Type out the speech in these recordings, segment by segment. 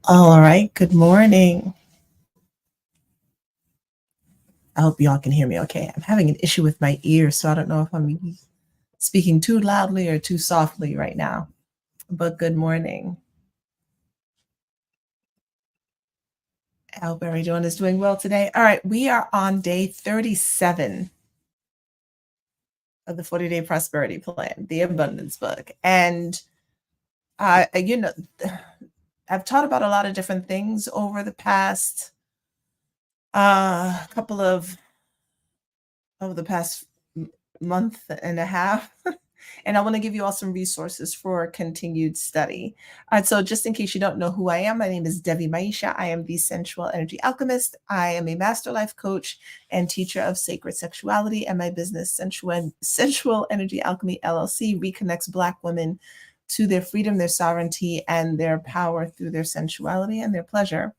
All right, good morning. I hope y'all can hear me okay. I'm having an issue with my ears, so I don't know if I'm speaking too loudly or too softly right now. But good morning. I hope everyone is doing well today. All right, we are on day 37 of the 40-day prosperity plan, the abundance book. And I, you know, I've taught about a lot of different things over the past couple of over the past month and a half. And I want to give you all some resources for continued study. So, just in case you don't know who I am, my name is Devi Maisha. I am the Sensual Energy Alchemist. I am a master life coach and teacher of sacred sexuality, and my business, Sensual Energy Alchemy LLC, reconnects Black women to their freedom, their sovereignty, and their power through their sensuality and their pleasure.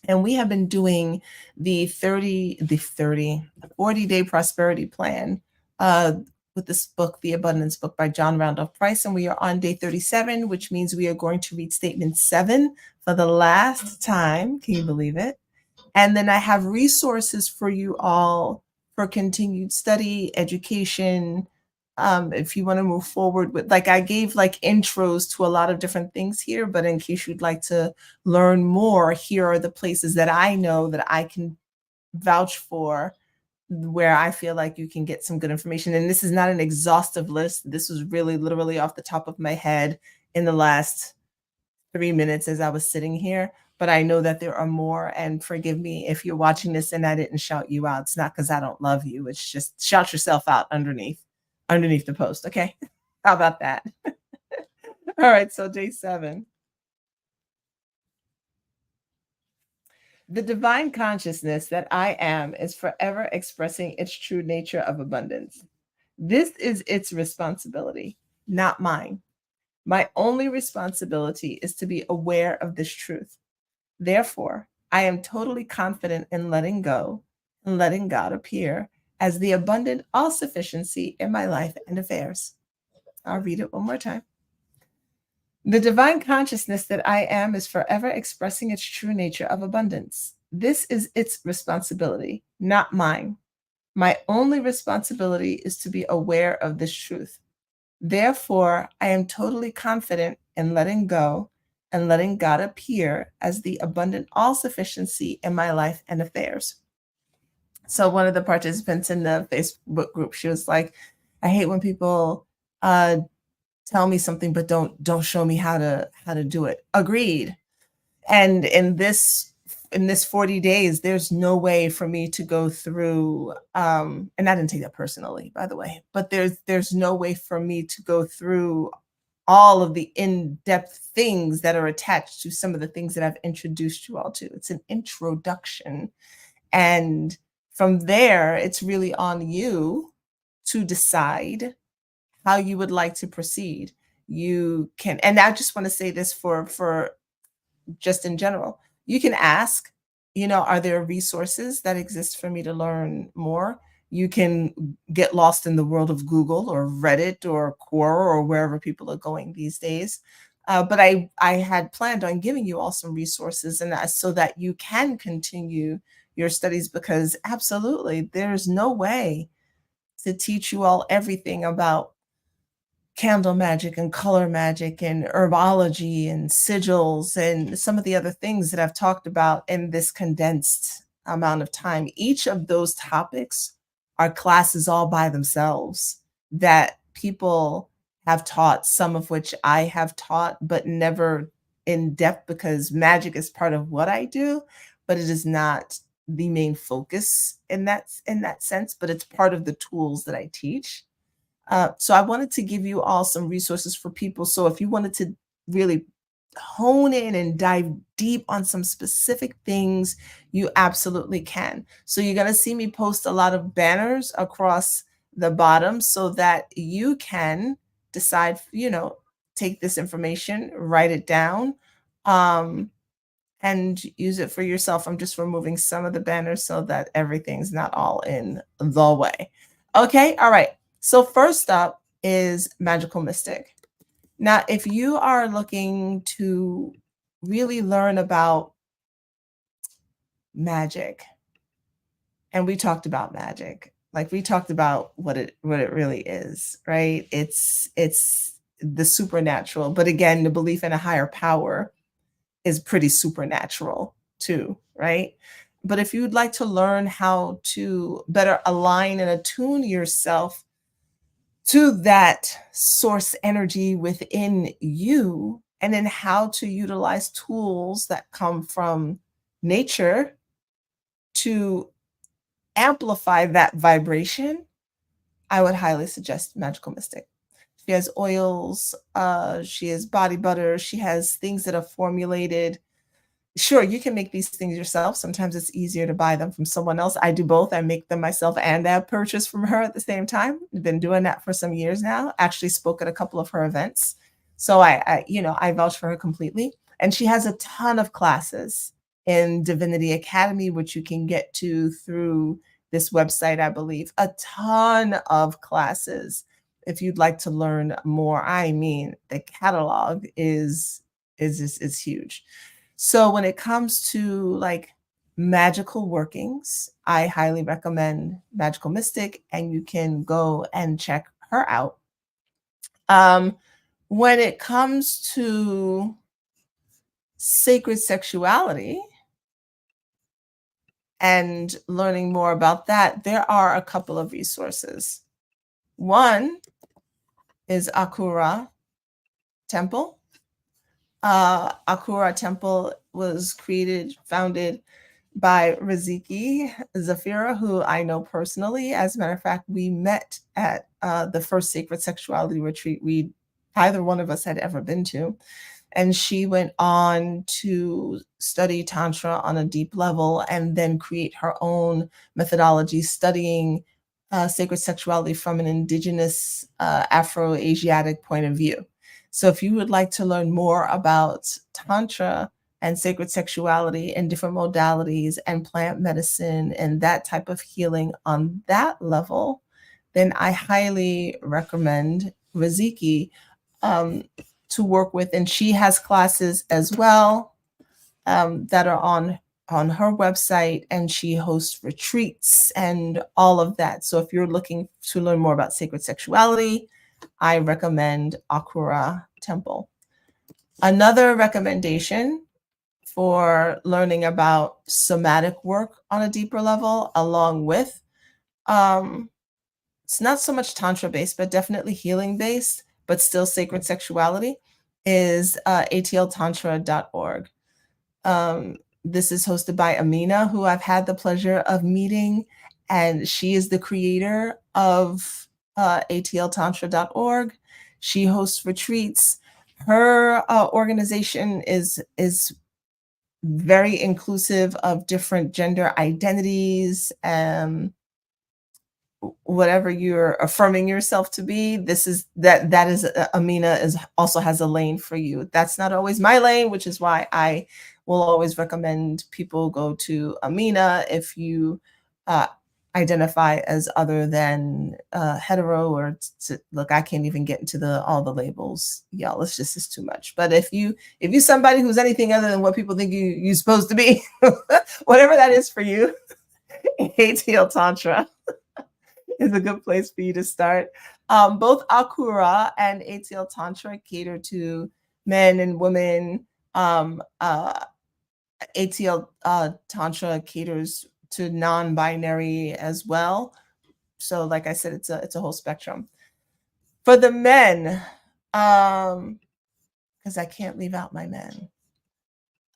And we have been doing the 40-day prosperity plan uh, with this book, The Abundance Book by John Randolph Price. And we are on day 37, which means we are going to read statement 7 for the last time. Can you believe it? And then I have resources for you all for continued study, education. If you want to move forward with, like, I gave like intros to a lot of different things here, but in case you'd like to learn more, here are the places that I know that I can vouch for where I feel like you can get some good information. And this is not an exhaustive list. This was really literally off the top of my head in the last 3 minutes as I was sitting here, but I know that there are more. And forgive me if you're watching this and I didn't shout you out. It's not because I don't love you. It's just shout yourself out underneath the post. Okay. How about that? All right. So day 7. The divine consciousness that I am is forever expressing its true nature of abundance. This is its responsibility, not mine. My only responsibility is to be aware of this truth. Therefore, I am totally confident in letting go and letting God appear as the abundant all sufficiency in my life and affairs. I'll read it one more time. The divine consciousness that I am is forever expressing its true nature of abundance. This is its responsibility, not mine. My only responsibility is to be aware of this truth. Therefore, I am totally confident in letting go and letting God appear as the abundant all sufficiency in my life and affairs. So one of the participants in the Facebook group, she was like, I hate when people tell me something but don't show me how to do it. Agreed. And in this 40 days, there's no way for me to go through, and I didn't take that personally, by the way, but there's no way for me to go through all of the in-depth things that are attached to some of the things that I've introduced you all to. It's an introduction. And from there, it's really on you to decide how you would like to proceed. You can, and I just want to say this for just in general, you can ask, are there resources that exist for me to learn more? You can get lost in the world of Google or Reddit or Quora or wherever people are going these days. But I had planned on giving you all some resources and so that you can continue your studies, because absolutely there's no way to teach you all everything about candle magic and color magic and herbology and sigils and some of the other things that I've talked about in this condensed amount of time. Each of those topics are classes all by themselves that people have taught, some of which I have taught, but never in depth, because magic is part of what I do, but it is not the main focus in that sense, but it's part of the tools that I teach. So I wanted to give you all some resources for people. So if you wanted to really hone in and dive deep on some specific things, you absolutely can. So you're going to see me post a lot of banners across the bottom so that you can decide, take this information, write it down, and use it for yourself. I'm just removing some of the banners so that everything's not all in the way. Okay. All right. So first up is Magical Mystic. Now, if you are looking to really learn about magic. And we talked about magic. Like we talked about what it really is, right? It's the supernatural. But again, the belief in a higher power is pretty supernatural too, right? But if you'd like to learn how to better align and attune yourself to that source energy within you, and then how to utilize tools that come from nature to amplify that vibration, I would highly suggest Magical Mystic. She has oils, she has body butter, she has things that are formulated. Sure, you can make these things yourself. Sometimes it's easier to buy them from someone else. I do both. I make them myself and I purchase from her at the same time. I've been doing that for some years now. Actually spoke at a couple of her events. So I vouch for her completely. And she has a ton of classes in Divinity Academy, which you can get to through this website, I believe. A ton of classes. If you'd like to learn more, I mean, the catalog is huge. So when it comes to like magical workings, I highly recommend Magical Mystic, and you can go and check her out. Um, when it comes to sacred sexuality and learning more about that, there are a couple of resources. One is Akura Temple. Akura Temple was founded by Riziki Zafira, who I know personally. As a matter of fact, we met at the first Sacred Sexuality retreat either one of us had ever been to. And she went on to study Tantra on a deep level and then create her own methodology studying sacred sexuality from an indigenous Afro-Asiatic point of view. So if you would like to learn more about Tantra and sacred sexuality and different modalities and plant medicine and that type of healing on that level, then I highly recommend Riziki to work with. And she has classes as well that are on her website, and she hosts retreats and all of that. So if you're looking to learn more about sacred sexuality, I recommend Akura Temple. Another recommendation for learning about somatic work on a deeper level, along with it's not so much tantra based, but definitely healing based, but still sacred sexuality, is atltantra.org. This is hosted by Amina, who I've had the pleasure of meeting, and she is the creator of atltantra.org. She hosts retreats. Her organization is very inclusive of different gender identities, whatever you're affirming yourself to be. That is Amina is also has a lane for you. That's not always my lane, which is why I will always recommend people go to Amina if you uh, identify as other than hetero or look. I can't even get into all the labels, y'all. It's too much. But if you somebody who's anything other than what people think you're supposed to be, whatever that is for you, ATL Tantra is a good place for you to start. Both Akura and ATL Tantra cater to men and women. ATL Tantra caters to non-binary as well. So, like I said, it's a whole spectrum. For the men, because I can't leave out my men,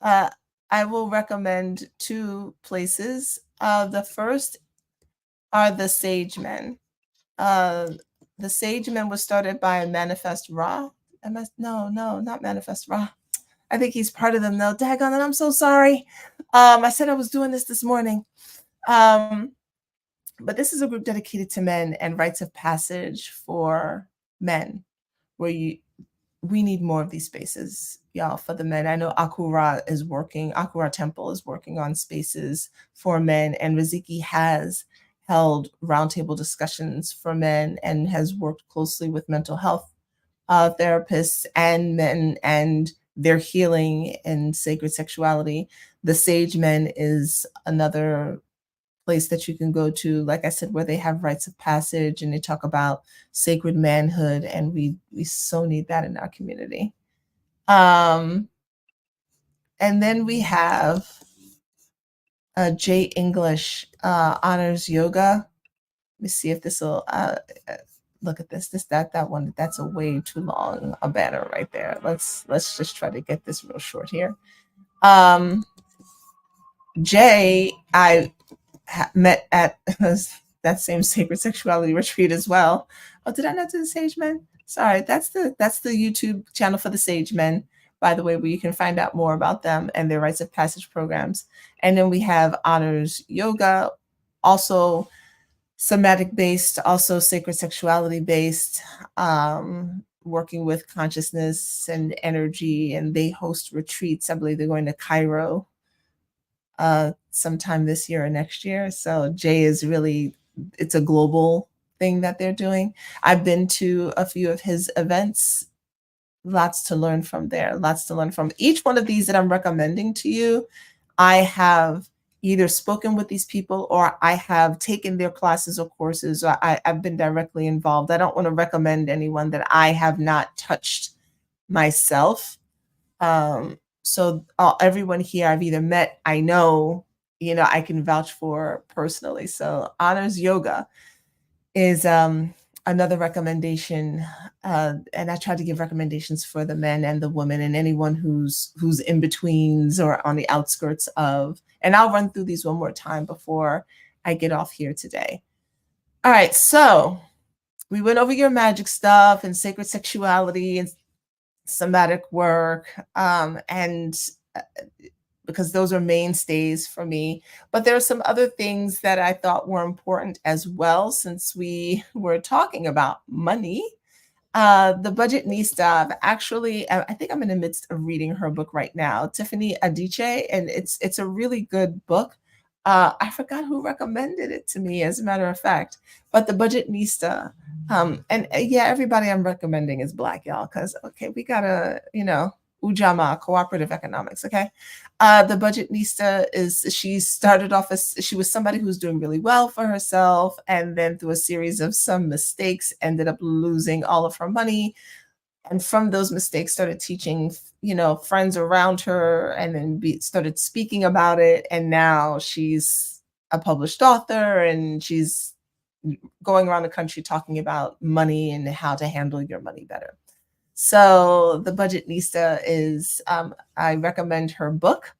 I will recommend two places. The first are the Sage Men. The Sage Men was started by Manifest Ra. No, not Manifest Ra. I think he's part of them though. Daggone it, I'm so sorry. I said I was doing this morning. But this is a group dedicated to men and rites of passage for men, where we need more of these spaces, y'all, for the men. I know Akura Temple is working on spaces for men, and Riziki has held roundtable discussions for men and has worked closely with mental health therapists and men and their healing and sacred sexuality. The Sage Men is another place that you can go to, like I said, where they have rites of passage and they talk about sacred manhood, and we so need that in our community. Um, and then we have Jay English honors yoga. Let me see if this will look at this. That one. That's a way too long a banner right there. Let's just try to get this real short here. Jay, I met at that same sacred sexuality retreat as well. Oh, did I not do the Sage Men? Sorry, that's the YouTube channel for the Sage Men, by the way, where you can find out more about them and their rites of passage programs. And then we have Honors Yoga, also somatic based, also sacred sexuality based, working with consciousness and energy. And they host retreats. I believe they're going to Cairo sometime this year or next year. So Jay is really, it's a global thing that they're doing. I've been to a few of his events. Lots to learn from there. Lots to learn from each one of these that I'm recommending to you. I have either spoken with these people or I have taken their classes or courses, or I've been directly involved. I don't want to recommend anyone that I have not touched myself. So everyone here I've either met, I know, I can vouch for personally. So Honors Yoga is another recommendation, and I try to give recommendations for the men and the women and anyone who's in betweens or on the outskirts of. And I'll run through these one more time before I get off here today. All right, so we went over your magic stuff and sacred sexuality and somatic work, and because those are mainstays for me. But there are some other things that I thought were important as well, since we were talking about money. The Budgetnista, actually, I think I'm in the midst of reading her book right now, Tiffany Adichie, and it's a really good book. I forgot who recommended it to me, as a matter of fact, but The Budgetnista, and yeah, everybody I'm recommending is Black, y'all, because, okay, we gotta, Ujamaa, cooperative economics, okay? The Budgetnista she started off as, she was somebody who was doing really well for herself, and then through a series of some mistakes, ended up losing all of her money. And from those mistakes, started teaching, friends around her, and then started speaking about it. And now she's a published author, and she's going around the country talking about money and how to handle your money better. So The Budgetnista is, I recommend her book.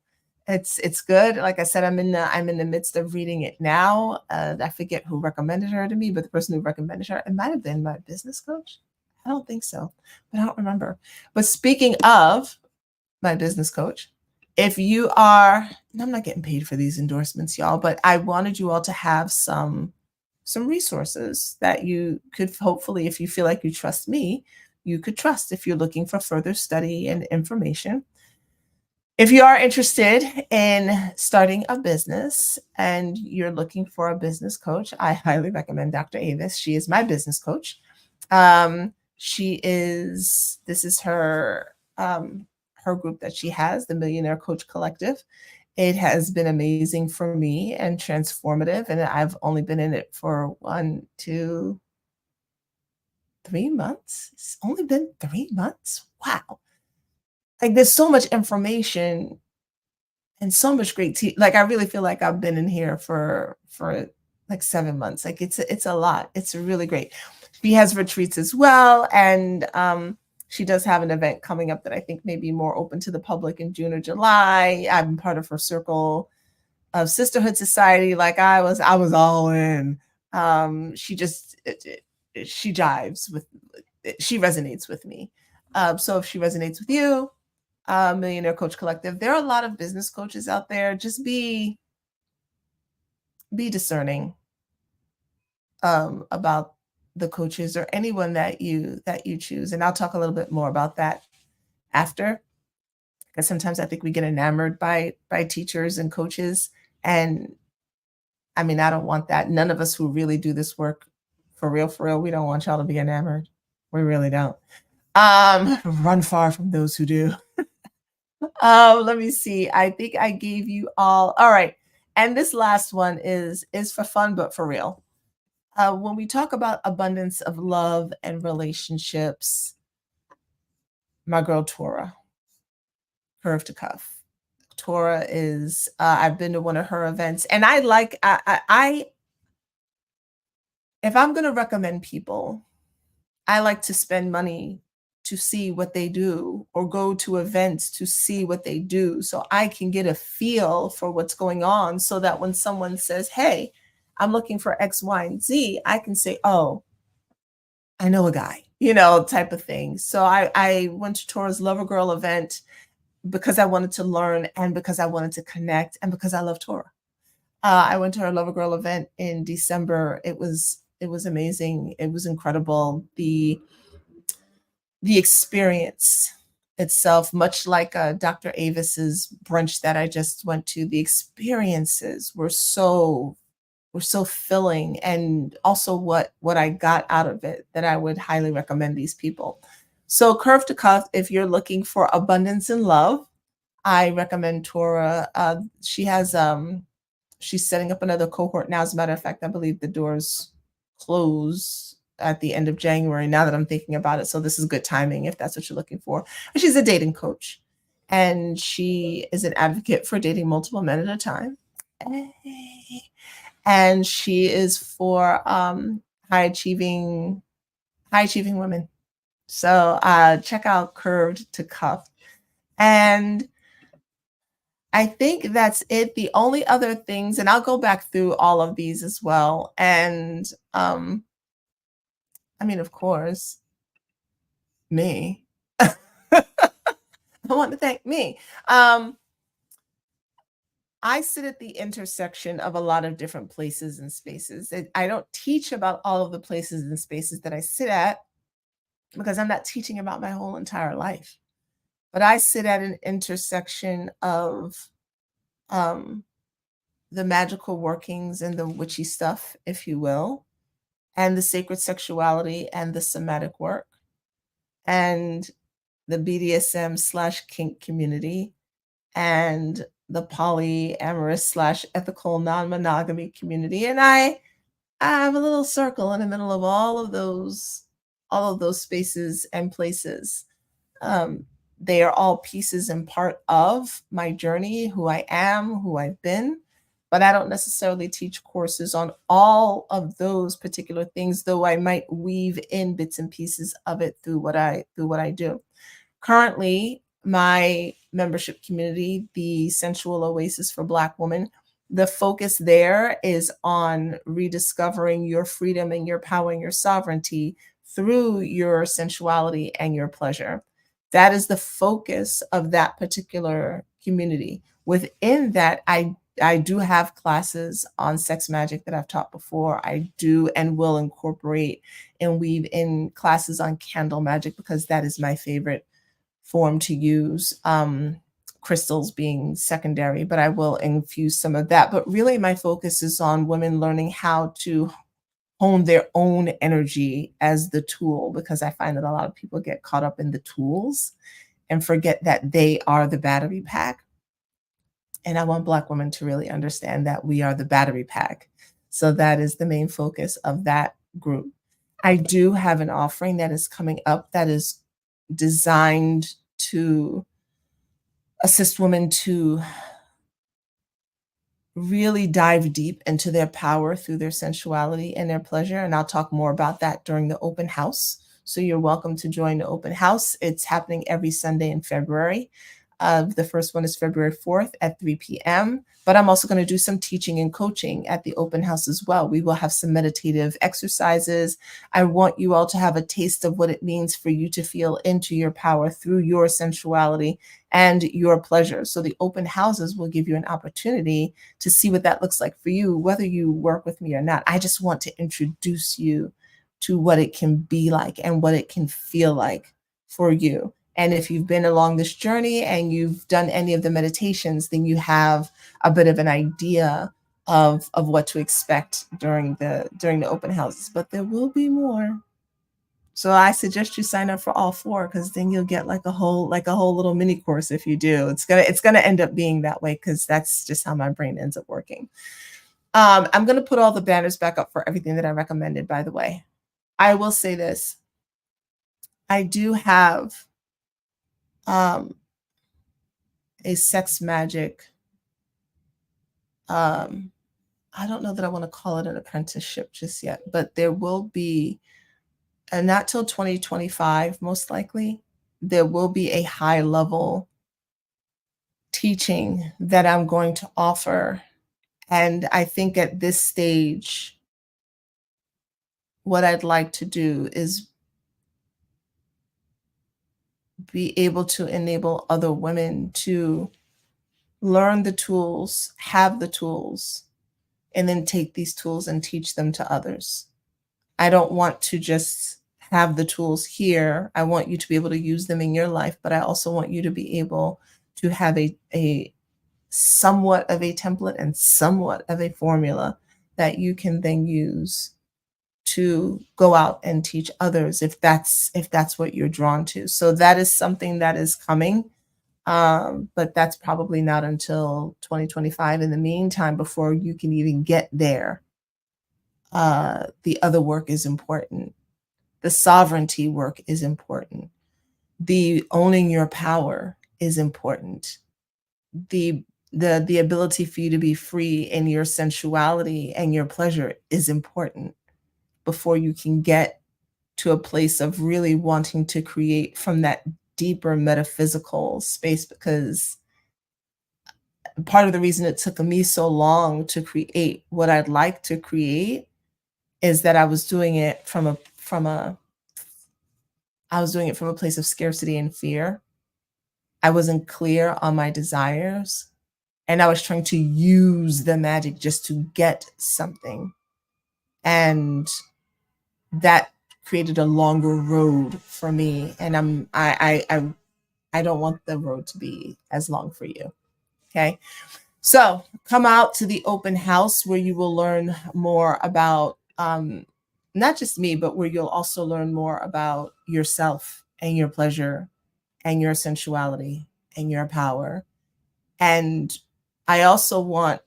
It's good. Like I said, I'm in the midst of reading it now. I forget who recommended her to me, but the person who recommended her, it might have been my business coach. I don't think so, but I don't remember. But speaking of my business coach, if you are, and I'm not getting paid for these endorsements, y'all, but I wanted you all to have some resources that you could, hopefully, if you feel like you trust me, you could trust if you're looking for further study and information. If you are interested in starting a business and you're looking for a business coach, I highly recommend Dr. Avis. She is my business coach. This is her group that she has, the Millionaire Coach Collective. It has been amazing for me and transformative, and I've only been in it for 1, 2, 3 months. It's only been 3 months. Wow. Like, there's so much information and so much great like, I really feel like I've been in here for like 7 months. Like, it's a lot. It's really great. She has retreats as well, and she does have an event coming up that I think may be more open to the public in June or July. I'm part of her circle of Sisterhood Society. Like, I was all in. She just she jives with, she resonates with me. So if she resonates with you, Millionaire Coach Collective, there are a lot of business coaches out there. Just be discerning about the coaches or anyone that you choose. And I'll talk a little bit more about that after, because sometimes I think we get enamored by teachers and coaches. And I mean, I don't want that. None of us who really do this work for real, we don't want y'all to be enamored. We really don't. Run far from those who do. Let me see. I think I gave you all right. And this last one is for fun, but for real. When we talk about abundance of love and relationships, my girl Tora, curve to cuff. Tora is I've been to one of her events, and I like I if I'm gonna recommend people, I like to spend money to see what they do or go to events to see what they do so I can get a feel for what's going on so that when someone says, "Hey, I'm looking for X, Y, and Z," I can say, "Oh, I know a guy," type of thing. So I went to Tora's Lover Girl event because I wanted to learn and because I wanted to connect and because I love Tora. I went to her Lover Girl event in December. It was amazing. It was incredible. The experience itself, much like Dr. Avis's brunch that I just went to, the experiences were so filling, and also what I got out of it that I would highly recommend these people. So curve to cuff, if you're looking for abundance and love, I recommend Tora. She's setting up another cohort now. As a matter of fact, I believe the doors close at the end of January, now that I'm thinking about it. So this is good timing if that's what you're looking for. And she's a dating coach, and she is an advocate for dating multiple men at a time. Hey. And she is for high achieving high achieving women. So check out Curved to Cuff. And I think that's it. The only other things, and I'll go back through all of these as well. And I mean, of course, me. I want to thank me. I sit at the intersection of a lot of different places and spaces. I don't teach about all of the places and spaces that I sit at because I'm not teaching about my whole entire life. But I sit at an intersection of um, the magical workings and the witchy stuff, if you will, and the sacred sexuality and the somatic work and the BDSM slash kink community and the polyamorous slash ethical non-monogamy community. And I have a little circle in the middle of all of those spaces and places. Um, they are all pieces and part of my journey, who I am, who I've been. But I don't necessarily teach courses on all of those particular things, though I might weave in bits and pieces of it through what I do. Currently, my membership community, the Sensual Oasis for Black Women, the focus there is on rediscovering your freedom and your power and your sovereignty through your sensuality and your pleasure. That is the focus of that particular community. Within that, I do have classes on sex magic that I've taught before. I do and will incorporate and weave in classes on candle magic because that is my favorite form to use, crystals being secondary, but I will infuse some of that. But really, my focus is on women learning how to hone their own energy as the tool, because I find that a lot of people get caught up in the tools and forget that they are the battery pack. And I want Black women to really understand that we are the battery pack. So that is the main focus of that group. I do have an offering that is coming up that is designed to assist women to really dive deep into their power through their sensuality and their pleasure. And I'll talk more about that during the open house. So you're welcome to join the open house. It's happening every Sunday in February. The first one is February 4th at 3 p.m. But I'm also going to do some teaching and coaching at the open house as well. We will have some meditative exercises. I want you all to have a taste of what it means for you to feel into your power through your sensuality and your pleasure. So the open houses will give you an opportunity to see what that looks like for you, whether you work with me or not. I just want to introduce you to what it can be like and what it can feel like for you. And if you've been along this journey and you've done any of the meditations, then you have a bit of an idea of what to expect during the open houses. But there will be more. So I suggest you sign up for all four, because then you'll get like a whole little mini course if you do. It's gonna end up being that way, because that's just how my brain ends up working. I'm gonna put all the banners back up for everything that I recommended, by the way. I will say this. I do have a sex magic. I don't know that I want to call it an apprenticeship just yet, but there will be, and not till 2025, most likely, there will be a high level teaching that I'm going to offer. And I think at this stage, what I'd like to do is be able to enable other women to learn the tools, have the tools, and then take these tools and teach them to others. I don't want to just have the tools here. I want you to be able to use them in your life, but I also want you to be able to have a somewhat of a template and somewhat of a formula that you can then use to go out and teach others, if that's what you're drawn to. So that is something that is coming. But that's probably not until 2025. In the meantime, before you can even get there, the other work is important. The sovereignty work is important. The owning your power is important. The ability for you to be free in your sensuality and your pleasure is important before you can get to a place of really wanting to create from that deeper metaphysical space. Because part of the reason it took me so long to create what I'd like to create is that I was doing it from a place of scarcity and fear. I wasn't clear on my desires, and I was trying to use the magic just to get something. And that created a longer road for me. And I don't want the road to be as long for you. Okay. So come out to the open house, where you will learn more about not just me, but where you'll also learn more about yourself and your pleasure and your sensuality and your power. And I also want,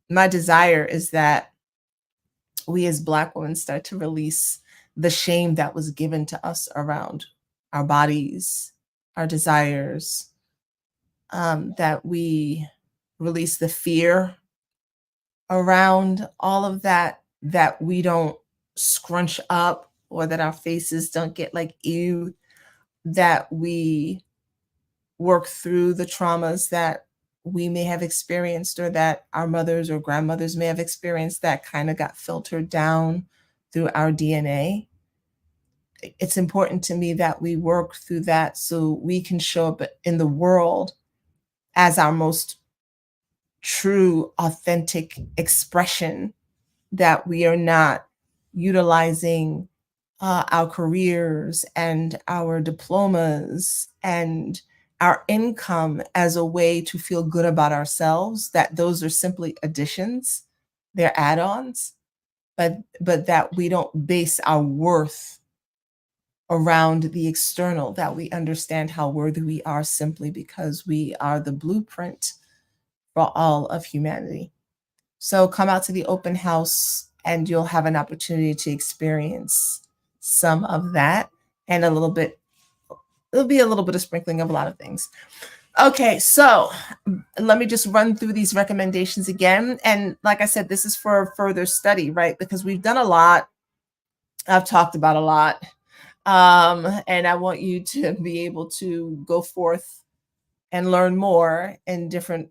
my desire is that we as Black women start to release the shame that was given to us around our bodies, our desires, that we release the fear around all of that, that we don't scrunch up, or that our faces don't get like ew, that we work through the traumas that we may have experienced, or that our mothers or grandmothers may have experienced, that kind of got filtered down through our DNA. It's important to me that we work through that so we can show up in the world as our most true, authentic expression, that we are not utilizing our careers and our diplomas and our income as a way to feel good about ourselves, that those are simply additions, they're add-ons, but that we don't base our worth around the external, that we understand how worthy we are simply because we are the blueprint for all of humanity. So come out to the open house and you'll have an opportunity to experience some of that, and it'll be a little bit of sprinkling of a lot of things. Okay, so let me just run through these recommendations again. And like I said, this is for further study, right? Because we've done a lot. I've talked about a lot. And I want you to be able to go forth and learn more in different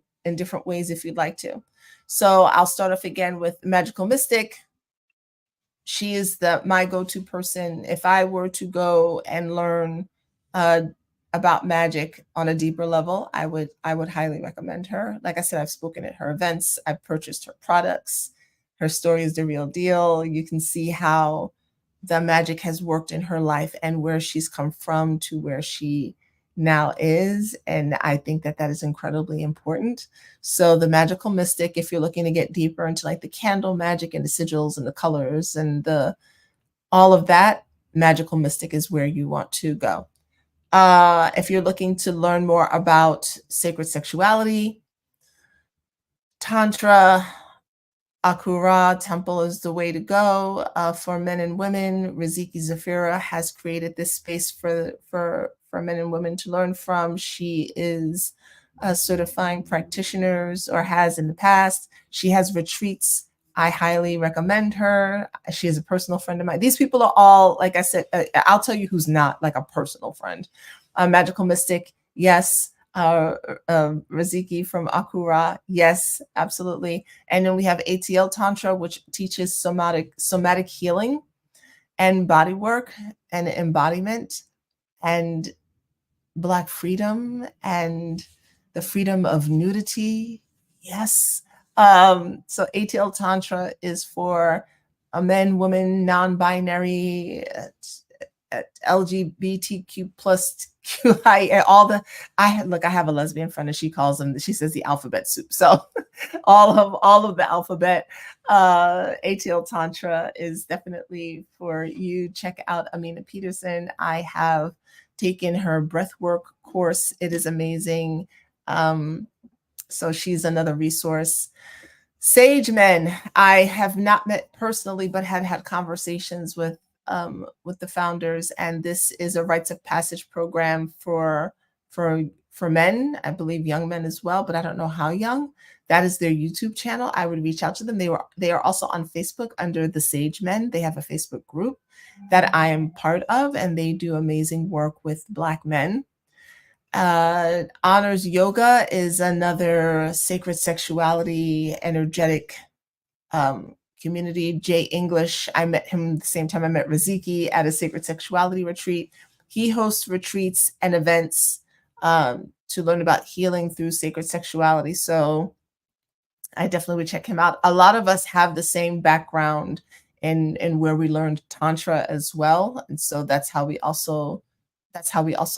ways if you'd like to. So I'll start off again with Magical Mystic. She is my go-to person. If I were to go and learn about magic on a deeper level, I would highly recommend her. Like I said, I've spoken at her events. I've purchased her products. Her story is the real deal. You can see how the magic has worked in her life and where she's come from to where she now is. And I think that is incredibly important. So the Magical Mystic, if you're looking to get deeper into like the candle magic and the sigils and the colors and all of that, Magical Mystic is where you want to go. If you're looking to learn more about sacred sexuality, Tantra, Akura Temple is the way to go for men and women. Riziki Zafira has created this space for men and women to learn from. She is certifying practitioners, or has in the past. She has retreats. I highly recommend her. She is a personal friend of mine. These people are all, like I said, I'll tell you who's not like a personal friend. Magical Mystic, yes. Riziki from Akura, yes, absolutely. And then we have ATL Tantra, which teaches somatic healing and body work and embodiment and Black freedom and the freedom of nudity. Yes. So ATL Tantra is for a men, woman, non-binary, LGBTQ plus QI, all the, I have a lesbian friend and she calls them, she says the alphabet soup. So all of the alphabet. ATL Tantra is definitely for you. Check out Amina Peterson. I have taken her breathwork course. It is amazing. So she's another resource. Sage Men, I have not met personally, but have had conversations with the founders, and this is a rites of passage program for men, I believe young men as well, but I don't know how young. That is their YouTube channel. I would reach out to them. They are also on Facebook under the Sage Men. They have a Facebook group that I am part of, and they do amazing work with Black men. Honors Yoga is another sacred sexuality, energetic community. Jay English, I met him the same time I met Riziki at a sacred sexuality retreat. He hosts retreats and events to learn about healing through sacred sexuality. So I definitely would check him out. A lot of us have the same background in where we learned Tantra as well. And so that's how we also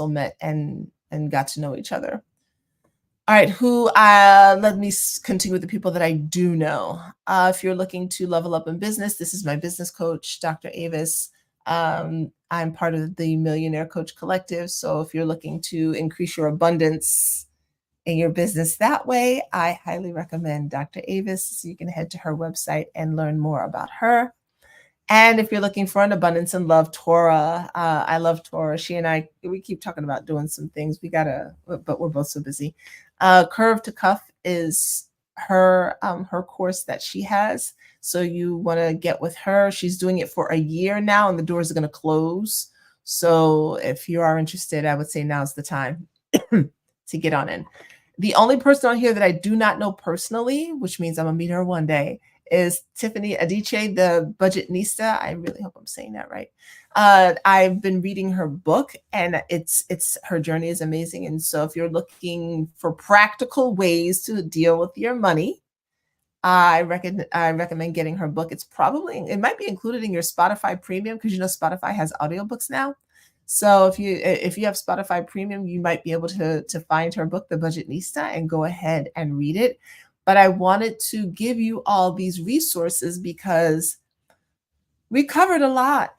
met and got to know each other. All right, let me continue with the people that I do know. If you're looking to level up in business, this is my business coach, Dr. Avis. I'm part of the Millionaire Coach Collective. So if you're looking to increase your abundance in your business that way, I highly recommend Dr. Avis. So you can head to her website and learn more about her. And if you're looking for an abundance and love, Tora, I love Tora. She and I, we keep talking about doing some things. But we're both so busy. Curve to Cuff is her course that she has. So you want to get with her. She's doing it for a year now, and the doors are going to close. So if you are interested, I would say now's the time to get on in. The only person on here that I do not know personally, which means I'm gonna meet her one day, is Tiffany Adichie, the Budgetnista. I really hope I'm saying that right. I've been reading her book, and it's her journey is amazing. And so if you're looking for practical ways to deal with your money, I recommend getting her book. It might be included in your Spotify Premium, because you know Spotify has audiobooks now. So if you have Spotify Premium, you might be able to find her book, The Budgetnista, and go ahead and read it. But I wanted to give you all these resources because we covered a lot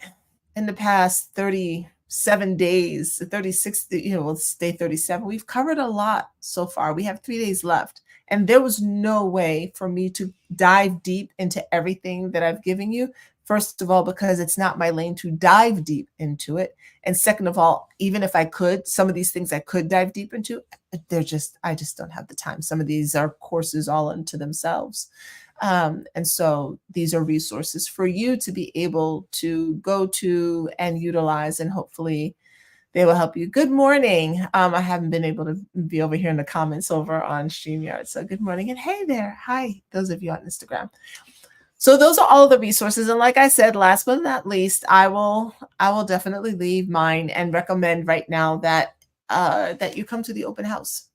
in the past 37 days, 36, let's day 37. We've covered a lot so far. We have 3 days left. And there was no way for me to dive deep into everything that I've given you. First of all, because it's not my lane to dive deep into it. And second of all, even if I could, some of these things I could dive deep into, I just don't have the time. Some of these are courses all unto themselves. And so these are resources for you to be able to go to and utilize, and hopefully they will help you. Good morning. I haven't been able to be over here in the comments over on StreamYard. So good morning, and hey there. Hi, those of you on Instagram. So those are all the resources. And like I said, last but not least, I will definitely leave mine and recommend right now that that you come to the open house.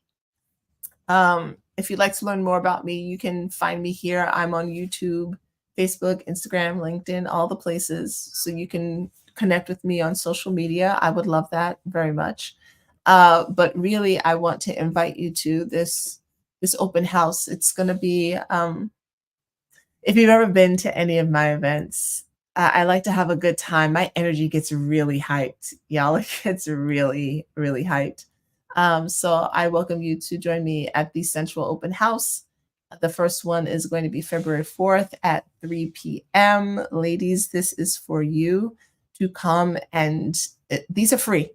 If you'd like to learn more about me, you can find me here. I'm on YouTube, Facebook, Instagram, LinkedIn, all the places. So you can connect with me on social media. I would love that very much. But really, I want to invite you to this open house. It's going to be, if you've ever been to any of my events, I like to have a good time. My energy gets really hyped, y'all. It gets really, really hyped. So I welcome you to join me at the Central Open House. The first one is going to be February 4th at 3 p.m. Ladies, this is for you to come and these are free.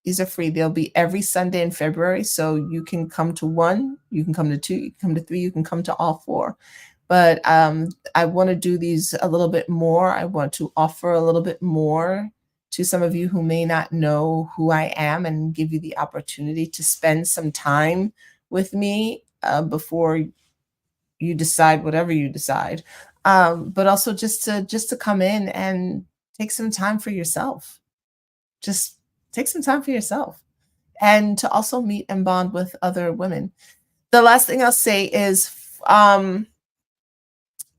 These are free. They'll be every Sunday in February. So you can come to one, you can come to two, you can come to three, you can come to all four. But I want to do these a little bit more. I want to offer a little bit more to some of you who may not know who I am and give you the opportunity to spend some time with me before you decide whatever you decide. But also just to come in and take some time for yourself. Just take some time for yourself and to also meet and bond with other women. The last thing I'll say is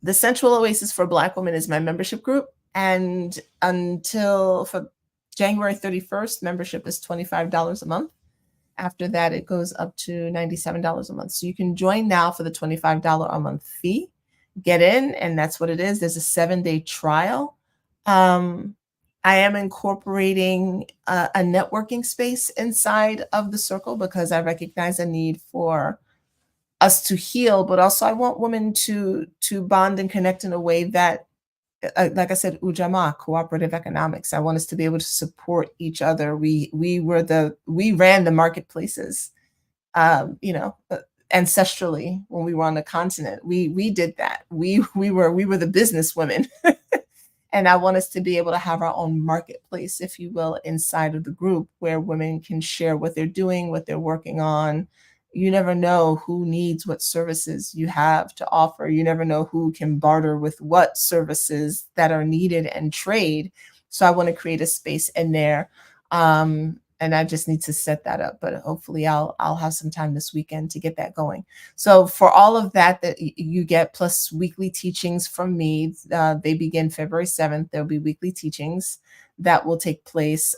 the Central Oasis for Black Women is my membership group. And until for January 31st, membership is $25 a month. After that, it goes up to $97 a month. So you can join now for the $25 a month fee. Get in, and that's what it is. There's a 7-day trial. I am incorporating a networking space inside of the circle because I recognize a need for us to heal, but also I want women to bond and connect in a way that, like I said, Ujamaa, cooperative economics. I want us to be able to support each other. We ran the marketplaces, ancestrally when we were on the continent. We did that. We were the business women. And I want us to be able to have our own marketplace, if you will, inside of the group where women can share what they're doing, what they're working on. You never know who needs what services you have to offer. You never know who can barter with what services that are needed and trade. So I want to create a space in there. And I just need to set that up, but hopefully I'll have some time this weekend to get that going. So for all of that you get, plus weekly teachings from me, they begin February 7th. There'll be weekly teachings that will take place.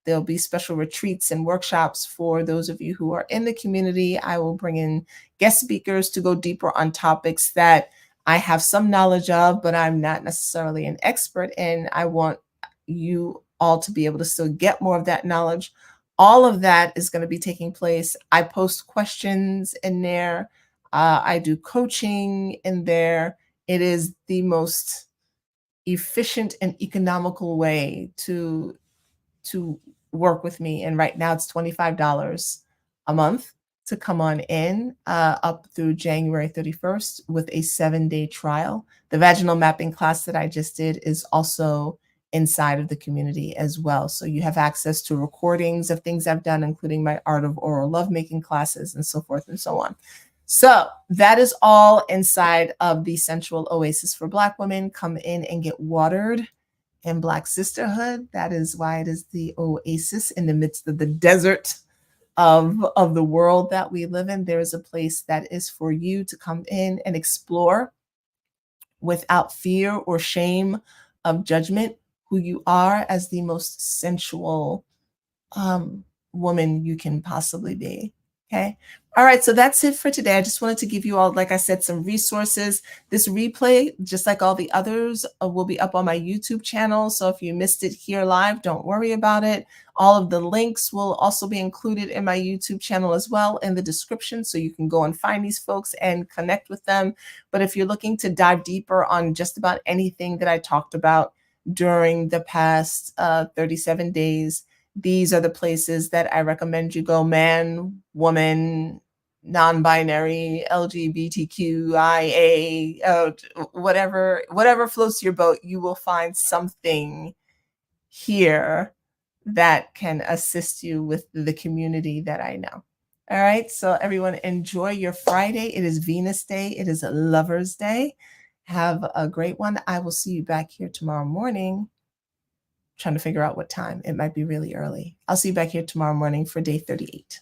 There'll be special retreats and workshops for those of you who are in the community. I will bring in guest speakers to go deeper on topics that I have some knowledge of, but I'm not necessarily an expert in. I want you all to be able to still get more of that knowledge. All of that is going to be taking place. I post questions in there. I do coaching in there. It is the most efficient and economical way to work with me. And right now it's $25 a month to come on in up through January 31st with a 7-day trial. The vaginal mapping class that I just did is also inside of the community as well. So you have access to recordings of things I've done, including my art of oral lovemaking classes and so forth and so on. So that is all inside of the Sensual Oasis for Black Women. Come in and get watered in Black sisterhood. That is why it is the oasis in the midst of the desert of the world that we live in. There is a place that is for you to come in and explore without fear or shame of judgment who you are as the most sensual woman you can possibly be. Okay. All right. So that's it for today. I just wanted to give you all, like I said, some resources. This replay, just like all the others, will be up on my YouTube channel. So if you missed it here live, don't worry about it. All of the links will also be included in my YouTube channel as well in the description. So you can go and find these folks and connect with them. But if you're looking to dive deeper on just about anything that I talked about during the past 37 days, these are the places that I recommend you go. Man, woman, non-binary, LGBTQIA, whatever floats your boat, you will find something here that can assist you with the community that I know. All right, so everyone enjoy your Friday. It is Venus Day. It is a Lover's Day. Have a great one. I will see you back here tomorrow morning. Trying to figure out what time. It might be really early. I'll see you back here tomorrow morning for day 38.